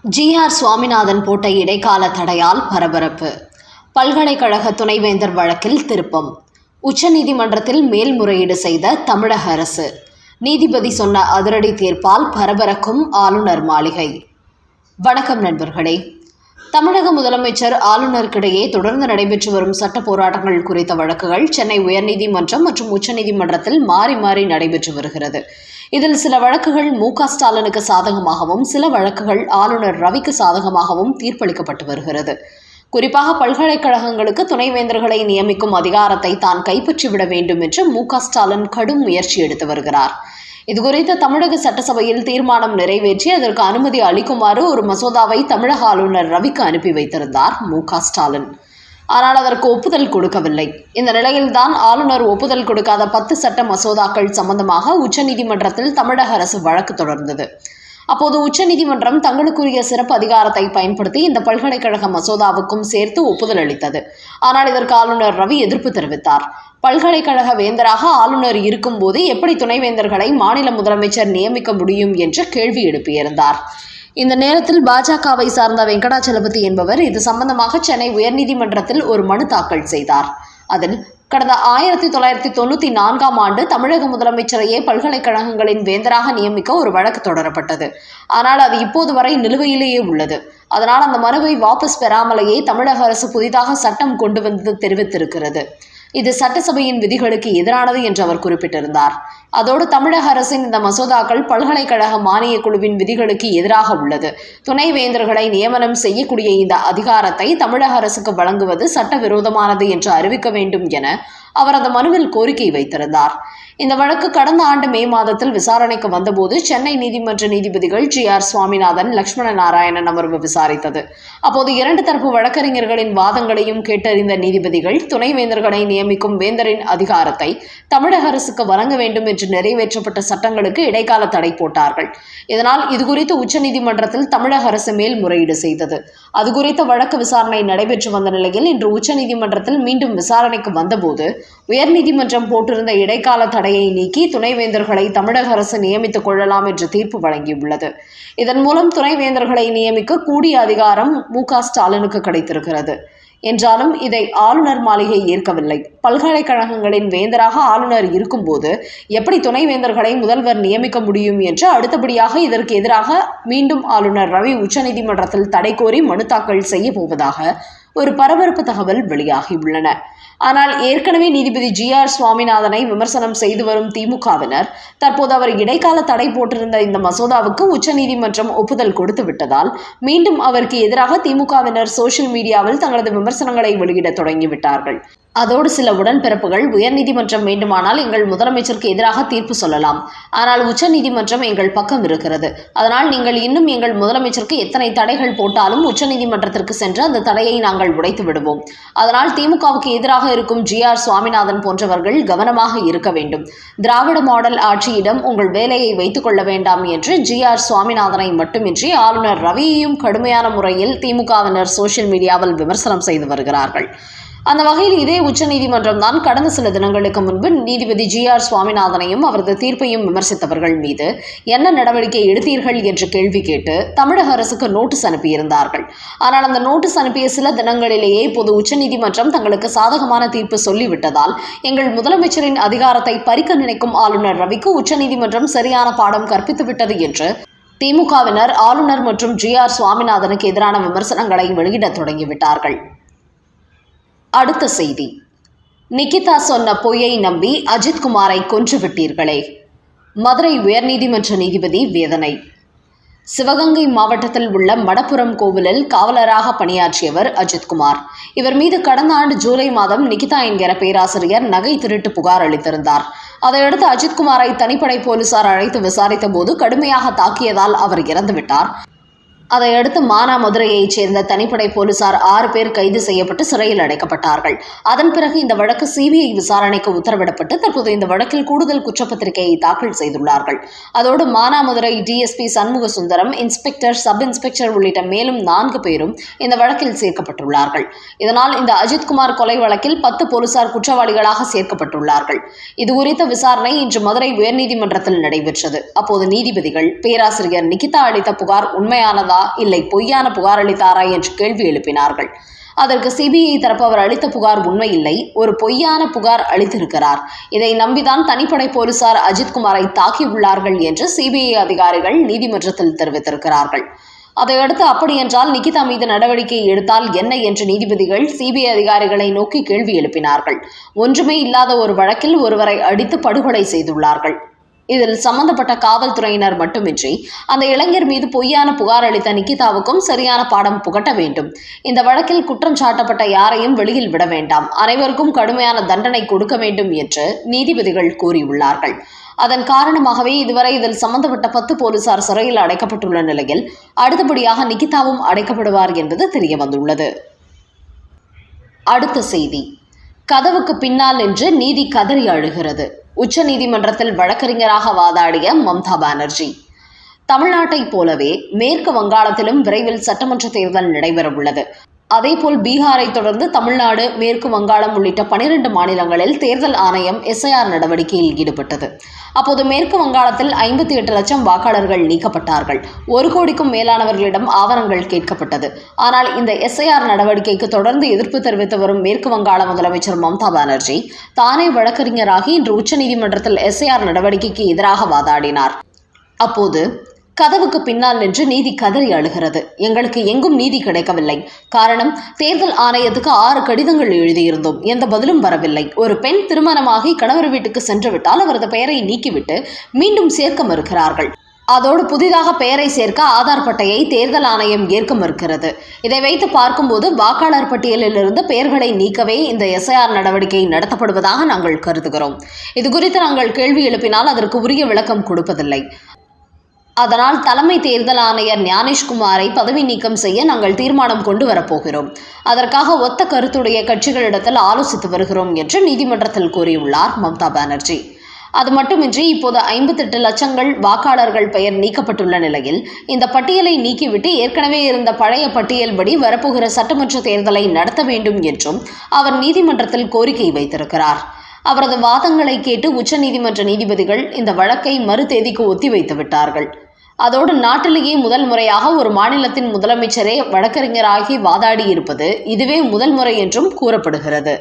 GR. Swaminathan போட்ட இடைக்கால தடையால் பரபரப்பு. பல்கலைக்கழக துணைவேந்தர் வழக்கில் திருப்பம். உச்சநீதிமன்றத்தில் மேல்முறையீடு செய்த தமிழக அரசு. நீதிபதி சொன்ன அதிரடி தீர்ப்பால் பரபரக்கும் ஆளுநர் மாளிகை. வணக்கம் நண்பர்களே. தமிழக முதலமைச்சர் ஆளுநருக்கிடையே தொடர்ந்து நடைபெற்று வரும் சட்ட போராட்டங்கள் குறித்த வழக்குகள் சென்னை உயர்நீதிமன்றம் மற்றும் உச்சநீதிமன்றத்தில் மாறி மாறி நடைபெற்று வருகிறது. இதில் சில வழக்குகள் மு.க. ஸ்டாலினுக்கு சாதகமாகவும் சில வழக்குகள் ஆளுநர் ரவிக்கு சாதகமாகவும் தீர்ப்பளிக்கப்பட்டு வருகிறது. குறிப்பாக பல்கலைக்கழகங்களுக்கு துணைவேந்தர்களை நியமிக்கும் அதிகாரத்தை தான் கைப்பற்றிவிட வேண்டும் என்று மு.க. ஸ்டாலின் கடும் முயற்சி எடுத்து வருகிறார். இதுகுறித்து தமிழக சட்டசபையில் தீர்மானம் நிறைவேற்றி அதற்கு அனுமதி அளிக்குமாறு ஒரு மசோதாவை தமிழக ஆளுநர் ரவிக்கு அனுப்பி வைத்திருந்தார் மு.க. ஸ்டாலின். ஆனால் அதற்கு ஒப்புதல் கொடுக்கவில்லை. இந்த நிலையில்தான் ஆளுநர் ஒப்புதல் கொடுக்காத 10 சட்ட மசோதாக்கள் சம்பந்தமாக உச்சநீதிமன்றத்தில் தமிழக அரசு வழக்கு தொடர்ந்தது. அப்போது உச்சநீதிமன்றம் தங்களுக்குரிய சிறப்பு அதிகாரத்தை பயன்படுத்தி இந்த பல்கலைக்கழக மசோதாவுக்கும் சேர்த்து ஒப்புதல் அளித்தது. ஆனால் இதற்கு ஆளுநர் ரவி எதிர்ப்பு தெரிவித்தார். பல்கலைக்கழக வேந்தராக ஆளுநர் இருக்கும்போது எப்படி துணைவேந்தர்களை மாநில முதலமைச்சர் நியமிக்க முடியும் என்று கேள்வி எழுப்பியிருந்தார். இந்த நேரத்தில் பாஜகவை சார்ந்த வெங்கடாச்சலபதி என்பவர் இது சம்பந்தமாக சென்னை உயர்நீதிமன்றத்தில் ஒரு மனு தாக்கல் செய்தார். அதில் கடந்த 1994ஆம் ஆண்டு தமிழக முதலமைச்சரையே பல்கலைக்கழகங்களின் வேந்தராக நியமிக்க ஒரு வழக்கு தொடரப்பட்டது. ஆனால் அது இப்போது வரை நிலுவையிலேயே உள்ளது. அதனால் அந்த மனுவை வாபஸ் பெறாமலேயே தமிழக அரசு புதிதாக சட்டம் கொண்டு வந்து தெரிவித்திருக்கிறது. இது சட்டசபையின் விதிகளுக்கு எதிரானது என்று அவர் குறிப்பிட்டிருந்தார். அதோடு தமிழக அரசின் இந்த மசோதாக்கள் பல்கலைக்கழக மானிய குழுவின் விதிகளுக்கு எதிராக உள்ளது. துணைவேந்தர்களை நியமனம் செய்யக்கூடிய இந்த அதிகாரத்தை தமிழக அரசுக்கு வழங்குவது சட்டவிரோதமானது என்று அறிவிக்க வேண்டும் என அவர் அந்த மனுவில் கோரிக்கை வைத்திருந்தார். இந்த வழக்கு கடந்த ஆண்டு மே மாதத்தில் விசாரணைக்கு வந்தபோது சென்னை நீதிமன்ற நீதிபதிகள் ஜி.ஆர். சுவாமிநாதன், லட்சுமண நாராயணன் அமர்வு விசாரித்தது. அப்போது 2 தரப்பு வழக்கறிஞர்களின் வாதங்களையும் கேட்டறிந்த நீதிபதிகள் துணைவேந்தர்களை நியமிக்கும் வேந்தரின் அதிகாரத்தை தமிழக அரசுக்கு வழங்க வேண்டும் என்று நிறைவேற்றப்பட்ட சட்டங்களுக்கு இடைக்கால தடை போட்டார்கள். இதனால் இதுகுறித்து உச்சநீதிமன்றத்தில் தமிழக அரசு மேல்முறையீடு செய்தது. அது குறித்த வழக்கு விசாரணை நடைபெற்று வந்த நிலையில் இன்று உச்சநீதிமன்றத்தில் மீண்டும் விசாரணைக்கு வந்தபோது உயர்நீதிமன்றம் போட்டிருந்த இடைக்கால தடையை நீக்கி துணைவேந்தர்களை தமிழக அரசு நியமித்துக் கொள்ளலாம் என்று தீர்ப்பு வழங்கியுள்ளது. இதன் மூலம் துணைவேந்தர்களை நியமிக்க கூடிய அதிகாரம் மு.க. ஸ்டாலினுக்கு கிடைத்திருக்கிறது. என்றாலும் இதை ஆளுநர் மாளிகை ஏற்கவில்லை. பல்கலைக்கழகங்களின் வேந்தராக ஆளுநர் இருக்கும்போது எப்படி துணைவேந்தர்களை முதல்வர் நியமிக்க முடியும் என்று அடுத்தபடியாக இதற்கு எதிராக மீண்டும் ஆளுநர் ரவி உச்சநீதிமன்றத்தில் தடை கோரி மனு தாக்கல் செய்ய போவதாக ஒரு பரபரப்பு தகவல் வெளியாகியுள்ளன. ஆனால் ஏற்கனவே நீதிபதி ஜி.ஆர். சுவாமிநாதனை விமர்சனம் செய்து வரும் திமுகவினர் தற்போது அவர் இடைக்கால தடை போட்டிருந்த இந்த மசோதாவுக்கு உச்சநீதிமன்றம் ஒப்புதல் கொடுத்து விட்டதால் மீண்டும் அவருக்கு எதிராக திமுகவினர் சோசியல் மீடியாவில் தங்களது விமர்சனங்களை வெளியிட தொடங்கிவிட்டார்கள். அதோடு சில உடன்பிறப்புகள் உயர்நீதிமன்றம் வேண்டுமானால் எங்கள் முதலமைச்சருக்கு எதிராக தீர்ப்பு சொல்லலாம், ஆனால் உச்சநீதிமன்றம் எங்கள் பக்கம் இருக்கிறது. அதனால் நீங்கள் இன்னும் எங்கள் முதலமைச்சருக்கு எத்தனை தடைகள் போட்டாலும் உச்சநீதிமன்றத்திற்கு சென்று அந்த தடையை நாங்கள் உடைத்து விடுவோம். அதனால் திமுகவுக்கு எதிராக இருக்கும் ஜி.ஆர். சுவாமிநாதன் போன்றவர்கள் கவனமாக இருக்க வேண்டும். திராவிட மாடல் ஆட்சியிடம் உங்கள் வேலையை வைத்துக் கொள்ள வேண்டாம் என்று ஜி.ஆர். சுவாமிநாதனை மட்டுமின்றி ஆளுநர் ரவியையும் கடுமையான முறையில் திமுகவினர் சோசியல் மீடியாவில் விமர்சனம் செய்து வருகிறார்கள். அந்த வகையில் இதே உச்சநீதிமன்றம் தான் கடந்த சில தினங்களுக்கு முன்பு நீதிபதி ஜி.ஆர். சுவாமிநாதனையும் அவரது தீர்ப்பையும் விமர்சித்தவர்கள் மீது என்ன நடவடிக்கை எடுத்தீர்கள் என்று கேள்வி கேட்டு தமிழக அரசுக்கு நோட்டீஸ் அனுப்பியிருந்தார்கள். ஆனால் அந்த நோட்டீஸ் அனுப்பிய சில தினங்களிலேயே இப்போது உச்சநீதிமன்றம் தங்களுக்கு சாதகமான தீர்ப்பு சொல்லிவிட்டதால் எங்கள் முதலமைச்சரின் அதிகாரத்தை பறிக்க நினைக்கும் ஆளுநர் ரவிக்கு உச்சநீதிமன்றம் சரியான பாடம் கற்பித்துவிட்டது என்று திமுகவினர் ஆளுநர் மற்றும் ஜி.ஆர். சுவாமிநாதனுக்கு எதிரான விமர்சனங்களை வெளியிட தொடங்கிவிட்டார்கள். அடுத்த செய்தி. நிகிதா சொன்ன பொய்யை நம்பி அஜித்குமாரை கொன்றுவிட்டீர்களே. மதுரை உயர்நீதிமன்ற நீதிபதி வேதனை. சிவகங்கை மாவட்டத்தில் உள்ள மடப்புரம் கோவிலில் காவலராக பணியாற்றியவர் அஜித்குமார். இவர் மீது கடந்த ஆண்டு ஜூலை மாதம் நிகிதா என்கிற பேராசிரியர் நகை திருட்டு புகார் அளித்திருந்தார். அதையடுத்து அஜித்குமாரை தனிப்படை போலீசார் அழைத்து விசாரித்த போது கடுமையாக தாக்கியதால் அவர் இறந்துவிட்டார். அதையடுத்து மானாமதுரையைச் சேர்ந்த தனிப்படை போலீசார் 6 பேர் கைது செய்யப்பட்டு சிறையில் அடைக்கப்பட்டார்கள். அதன் பிறகு இந்த வழக்கு சிபிஐ விசாரணைக்கு உத்தரவிடப்பட்டு தற்போது இந்த வழக்கில் கூடுதல் குற்றப்பத்திரிகையை தாக்கல் செய்துள்ளார்கள். அதோடு Manamadurai DSP Shanmuga Sundaram, inspector, sub inspector உள்ளிட்ட மேலும் 4 பேரும் இந்த வழக்கில் சேர்க்கப்பட்டுள்ளார்கள். இதனால் இந்த அஜித்குமார் கொலை வழக்கில் 10 போலீசார் குற்றவாளிகளாக சேர்க்கப்பட்டுள்ளார்கள். இதுகுறித்த விசாரணை இன்று மதுரை உயர்நீதிமன்றத்தில் நடைபெற்றது. அப்போது நீதிபதிகள் பேராசிரியர் நிகிதா அளித்த புகார் உண்மையானதா உண்மையா இல்லை பொய்யான புகார் அளித்தாரா என்று கேள்வி எழுப்பினார்கள். அதற்கு சிபிஐ தரப்பு அவர் அளித்த புகார் உண்மையில்லை, ஒரு பொய்யான புகார் அளித்திருக்கிறார், இதை நம்பிதான் தனிப்படை போலீசார் அஜித்குமாரை தாக்கியுள்ளார்கள் என்று சிபிஐ அதிகாரிகள் நீதிமன்றத்தில் தெரிவித்திருக்கிறார்கள். அதையடுத்து அப்படியென்றால் நிகிதா மீது நடவடிக்கை எடுத்தால் என்ன என்று நீதிபதிகள் சிபிஐ அதிகாரிகளை நோக்கி கேள்வி எழுப்பினார்கள். ஒன்றுமே இல்லாத ஒரு வழக்கில் ஒருவரை அடித்து படுகொலை செய்துள்ளார்கள். இதில் சம்பந்தப்பட்ட காவல்துறையினர் மட்டுமின்றி அந்த இளைஞர் மீது பொய்யான புகார் அளித்த நிகிதாவுக்கும் சரியான பாடம் புகட்ட வேண்டும். இந்த வழக்கில் குற்றம் சாட்டப்பட்ட யாரையும் வெளியில் விட வேண்டாம், அனைவருக்கும் கடுமையான தண்டனை கொடுக்க வேண்டும் என்று நீதிபதிகள் கூறியுள்ளார்கள். அதன் காரணமாகவே இதுவரை இதில் சம்பந்தப்பட்ட 10 போலீசார் சிறையில் அடைக்கப்பட்டுள்ள நிலையில் அடுத்தபடியாக நிகிதாவும் அடைக்கப்படுவார் என்பது தெரியவந்துள்ளது. அடுத்த செய்தி, கதவுக்கு பின்னால் நின்று நீதி கதறி அழுகிறது. உச்ச நீதிமன்றத்தில் வழக்கறிஞராக வாதாடிய மம்தா பானர்ஜி. தமிழ்நாட்டைப் போலவே மேற்கு வங்காளத்திலும் விரைவில் சட்டமன்ற தேர்தல் நடைபெறவுள்ளது. அதேபோல் பீகாரை தொடர்ந்து தமிழ்நாடு, மேற்கு வங்காளம் உள்ளிட்ட 12 மாநிலங்களில் தேர்தல் ஆணையம் எஸ்ஐஆர் நடவடிக்கையில் ஈடுபட்டது. அப்போது மேற்கு வங்காளத்தில் 58 லட்சம் வாக்காளர்கள் நீக்கப்பட்டார்கள். 1 கோடிக்கும் மேலானவர்களிடம் ஆவணங்கள் கேட்கப்பட்டது. ஆனால் இந்த எஸ்ஐஆர் நடவடிக்கைக்கு தொடர்ந்து எதிர்ப்பு தெரிவித்து வரும் மேற்கு வங்காள முதலமைச்சர் மம்தா பானர்ஜி தானே வழக்கறிஞராகி இன்று உச்சநீதிமன்றத்தில் எஸ்ஐஆர் நடவடிக்கைக்கு எதிராக வாதாடினார். அப்போது கதவுக்கு பின்னால் நின்று நீதி கதறி அழுகிறது. எங்களுக்கு எங்கும் நீதி கிடைக்கவில்லை. காரணம், தேர்தல் ஆணையத்துக்கு 6 கடிதங்கள் எழுதியிருந்தோம், எந்த பதிலும் வரவில்லை. ஒரு பெண் திருமணமாகி கணவர் வீட்டுக்கு சென்று விட்டால் அவரது பெயரை நீக்கிவிட்டு மீண்டும் சேர்க்க மறுக்கிறார்கள். அதோடு புதிதாக பெயரை சேர்க்க ஆதார் பட்டையை தேர்தல் ஆணையம் ஏற்க மறுக்கிறது. இதை வைத்து பார்க்கும்போது வாக்காளர் பட்டியலில் இருந்து பெயர்களை நீக்கவே இந்த எஸ்ஐஆர் நடவடிக்கை நடத்தப்படுவதாக நாங்கள் கருதுகிறோம். இதுகுறித்து நாங்கள் கேள்வி எழுப்பினால் அதற்கு உரிய விளக்கம் கொடுப்பதில்லை. அதனால் தலைமை தேர்தல் ஆணையர் ஞானேஷ்குமாரை பதவி நீக்கம் செய்ய நாங்கள் தீர்மானம் கொண்டு வரப்போகிறோம். அதற்காக ஒத்த கருத்துடைய கட்சிகளிடத்தில் ஆலோசித்து வருகிறோம் என்று நீதிமன்றத்தில் கூறியுள்ளார் மம்தா பானர்ஜி. அது மட்டுமின்றி இப்போது 58 லட்சங்கள் வாக்காளர்கள் பெயர் நீக்கப்பட்டுள்ள நிலையில் இந்த பட்டியலை நீக்கிவிட்டு ஏற்கனவே இருந்த பழைய பட்டியல்படி வரப்போகிற சட்டமன்ற தேர்தலை நடத்த வேண்டும் என்றும் அவர் நீதிமன்றத்தில் கோரிக்கை வைத்திருக்கிறார். அவரது வாதங்களை கேட்டு உச்சநீதிமன்ற நீதிபதிகள் இந்த வழக்கை மறு தேதிக்கு ஒத்திவைத்து விட்டார்கள். அதோடு நாட்டிலேயே முதல் முறையாக ஒரு மாநிலத்தின் முதலமைச்சரே வழக்கறிஞராகி வாதாடி இருப்பது இதுவே முதல் முறை என்றும் கூறப்படுகிறது.